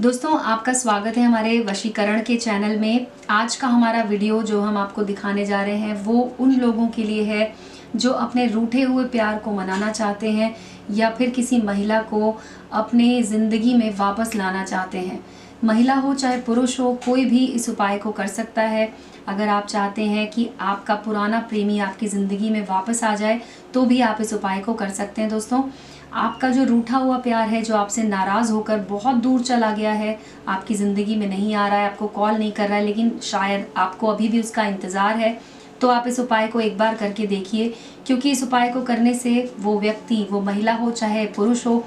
दोस्तों आपका स्वागत है हमारे वशीकरण के चैनल में। आज का हमारा वीडियो जो हम आपको दिखाने जा रहे हैं वो उन लोगों के लिए है जो अपने रूठे हुए प्यार को मनाना चाहते हैं या फिर किसी महिला को अपने ज़िंदगी में वापस लाना चाहते हैं। महिला हो चाहे पुरुष हो, कोई भी इस उपाय को कर सकता है। अगर आप चाहते हैं कि आपका पुराना प्रेमी आपकी ज़िंदगी में वापस आ जाए तो भी आप इस उपाय को कर सकते हैं। दोस्तों, आपका जो रूठा हुआ प्यार है, जो आपसे नाराज़ होकर बहुत दूर चला गया है, आपकी ज़िंदगी में नहीं आ रहा है, आपको कॉल नहीं कर रहा है, लेकिन शायद आपको अभी भी उसका इंतज़ार है, तो आप इस उपाय को एक बार करके देखिए। क्योंकि इस उपाय को करने से वो व्यक्ति, वो महिला हो चाहे पुरुष हो,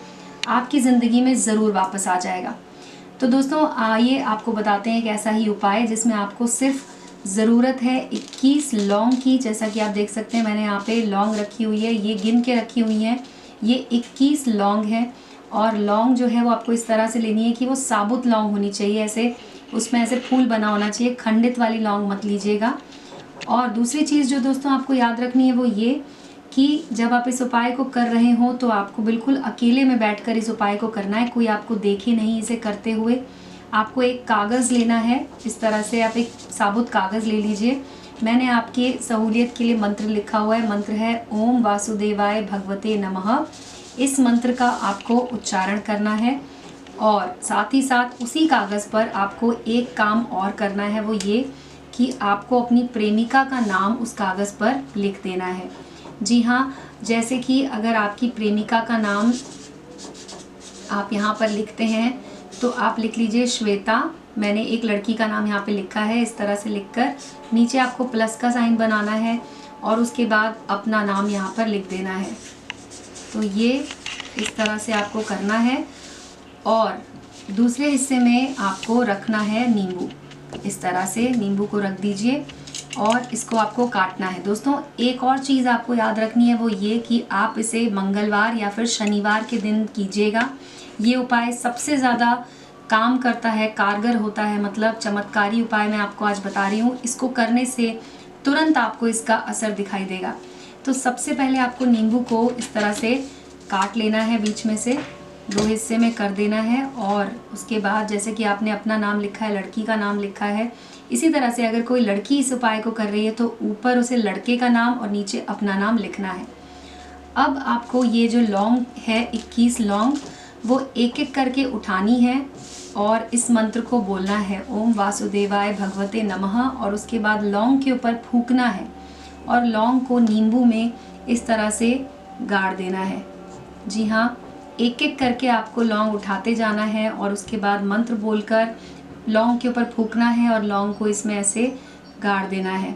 आपकी ज़िंदगी में ज़रूर वापस आ जाएगा। तो दोस्तों, आइए आपको बताते हैं एक ऐसा ही उपाय जिसमें आपको सिर्फ ज़रूरत है 21 लौंग की। जैसा कि आप देख सकते हैं, मैंने यहाँ पे लौंग रखी हुई है, ये गिन के रखी हुई हैं। ये 21 लौंग है और लौंग जो है वो आपको इस तरह से लेनी है कि वो साबुत लौंग होनी चाहिए, ऐसे उसमें ऐसे फूल बना होना चाहिए, खंडित वाली लौंग मत लीजिएगा। और दूसरी चीज़ जो दोस्तों आपको याद रखनी है वो ये कि जब आप इस उपाय को कर रहे हो तो आपको बिल्कुल अकेले में बैठकर इस उपाय को करना है, कोई आपको देखे नहीं इसे करते हुए। आपको एक कागज़ लेना है, इस तरह से आप एक साबुत कागज़ ले लीजिए। मैंने आपके सहूलियत के लिए मंत्र लिखा हुआ है। मंत्र है ओम वासुदेवाय भगवते नमः। इस मंत्र का आपको उच्चारण करना है और साथ ही साथ उसी कागज़ पर आपको एक काम और करना है, वो ये कि आपको अपनी प्रेमिका का नाम उस कागज़ पर लिख देना है। जी हाँ, जैसे कि अगर आपकी प्रेमिका का नाम आप यहाँ पर लिखते हैं तो आप लिख लीजिए श्वेता। मैंने एक लड़की का नाम यहाँ पे लिखा है, इस तरह से लिखकर नीचे आपको प्लस का साइन बनाना है और उसके बाद अपना नाम यहाँ पर लिख देना है। तो ये इस तरह से आपको करना है और दूसरे हिस्से में आपको रखना है नींबू। इस तरह से नींबू को रख दीजिए और इसको आपको काटना है। दोस्तों, एक और चीज़ आपको याद रखनी है वो ये कि आप इसे मंगलवार या फिर शनिवार के दिन कीजिएगा। ये उपाय सबसे ज़्यादा काम करता है, कारगर होता है, मतलब चमत्कारी उपाय मैं आपको आज बता रही हूँ। इसको करने से तुरंत आपको इसका असर दिखाई देगा। तो सबसे पहले आपको नींबू को इस तरह से काट लेना है, बीच में से 2 हिस्से में कर देना है और उसके बाद जैसे कि आपने अपना नाम लिखा है, लड़की का नाम लिखा है, इसी तरह से अगर कोई लड़की इस उपाय को कर रही है तो ऊपर उसे लड़के का नाम और नीचे अपना नाम लिखना है। अब आपको ये जो लौंग है 21 लौंग, वो एक एक करके उठानी है और इस मंत्र को बोलना है ओम वासुदेवाय भगवते नमः और उसके बाद लौंग के ऊपर फूंकना है और लौंग को नींबू में इस तरह से गाड़ देना है। जी हाँ, एक एक करके आपको लौंग उठाते जाना है और उसके बाद मंत्र बोलकर लौंग के ऊपर फूंकना है और लौंग को इसमें ऐसे गाड़ देना है।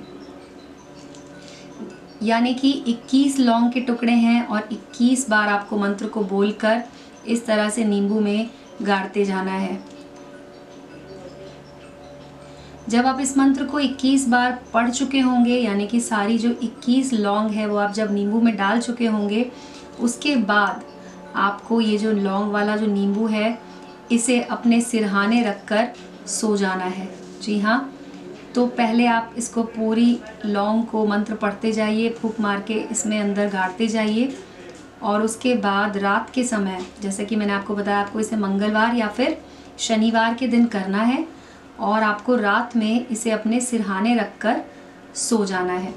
यानी कि 21 लौंग के टुकड़े हैं और 21 बार आपको मंत्र को बोलकर इस तरह से नींबू में गाड़ते जाना है। जब आप इस मंत्र को 21 बार पढ़ चुके होंगे, यानी कि सारी जो 21 लौंग है वो आप जब नींबू में डाल चुके होंगे, उसके बाद आपको ये जो लौंग वाला जो नींबू है इसे अपने सिरहाने रखकर सो जाना है। जी हाँ, तो पहले आप इसको पूरी लौंग को मंत्र पढ़ते जाइए, फूंक मार के इसमें अंदर गाड़ते जाइए और उसके बाद रात के समय, जैसे कि मैंने आपको बताया, आपको इसे मंगलवार या फिर शनिवार के दिन करना है और आपको रात में इसे अपने सिरहाने रखकर सो जाना है।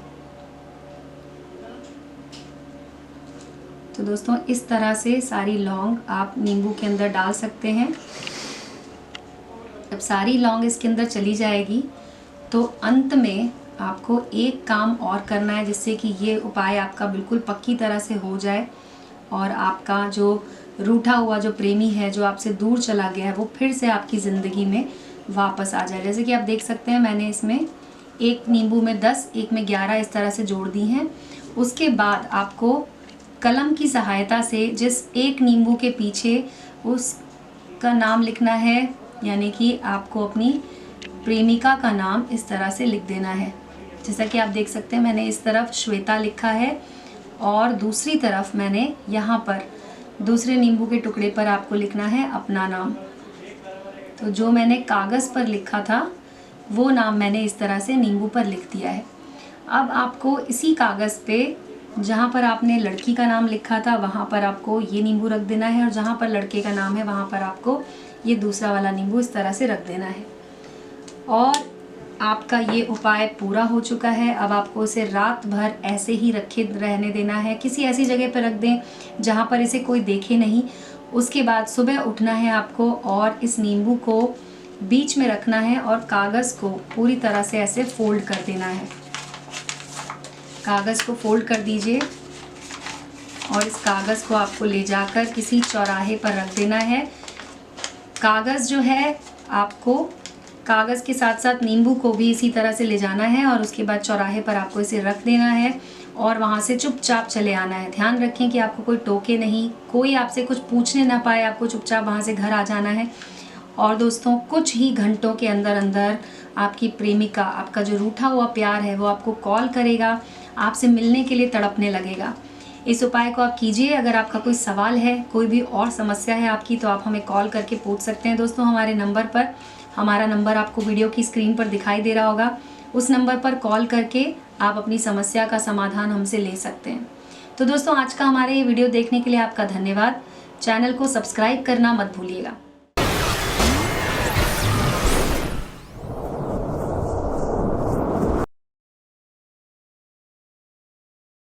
तो दोस्तों, इस तरह से सारी लौंग आप नींबू के अंदर डाल सकते हैं। जब सारी लौंग इसके अंदर चली जाएगी तो अंत में आपको एक काम और करना है जिससे कि ये उपाय आपका बिल्कुल पक्की तरह से हो जाए और आपका जो रूठा हुआ जो प्रेमी है, जो आपसे दूर चला गया है, वो फिर से आपकी ज़िंदगी में वापस आ जाए। जैसे कि आप देख सकते हैं, मैंने इसमें एक नींबू में 10, एक में 11 इस तरह से जोड़ दी हैं। उसके बाद आपको कलम की सहायता से जिस एक नींबू के पीछे उसका नाम लिखना है, यानी कि आपको अपनी प्रेमिका का नाम इस तरह से लिख देना है। जैसा कि आप देख सकते हैं, मैंने इस तरफ श्वेता लिखा है और दूसरी तरफ मैंने यहाँ पर दूसरे नींबू के टुकड़े पर आपको लिखना है अपना नाम। तो जो मैंने कागज़ पर लिखा था वो नाम मैंने इस तरह से नींबू पर लिख दिया है। अब आपको इसी कागज़ पे जहाँ पर आपने लड़की का नाम लिखा था वहाँ पर आपको ये नींबू रख देना है, और जहाँ पर लड़के का नाम है वहाँ पर आपको ये दूसरा वाला नींबू इस तरह से रख देना है। और आपका ये उपाय पूरा हो चुका है। अब आपको इसे रात भर ऐसे ही रखे रहने देना है। किसी ऐसी जगह पर रख दें जहाँ पर इसे कोई देखे नहीं। उसके बाद सुबह उठना है आपको और इस नींबू को बीच में रखना है और कागज़ को पूरी तरह से ऐसे फोल्ड कर देना है। कागज़ को फोल्ड कर दीजिए और इस कागज़ को आपको ले जाकर किसी चौराहे पर रख देना है। कागज़ जो है आपको कागज़ के साथ साथ नींबू को भी इसी तरह से ले जाना है और उसके बाद चौराहे पर आपको इसे रख देना है और वहाँ से चुपचाप चले आना है। ध्यान रखें कि आपको कोई टोके नहीं, कोई आपसे कुछ पूछने ना पाए, आपको चुपचाप वहाँ से घर आ जाना है। और दोस्तों कुछ ही घंटों के अंदर अंदर आपकी प्रेमिका, आपका जो रूठा हुआ प्यार है वो आपको कॉल करेगा, आपसे मिलने के लिए तड़पने लगेगा। इस उपाय को आप कीजिए। अगर आपका कोई सवाल है, कोई भी और समस्या है आपकी, तो आप हमें कॉल करके पूछ सकते हैं दोस्तों हमारे नंबर पर। हमारा नंबर आपको वीडियो की स्क्रीन पर दिखाई दे रहा होगा। उस नंबर पर कॉल करके आप अपनी समस्या का समाधान हमसे ले सकते हैं। तो दोस्तों आज का हमारे ये वीडियो देखने के लिए आपका धन्यवाद। चैनल को सब्सक्राइब करना मत भूलिएगा।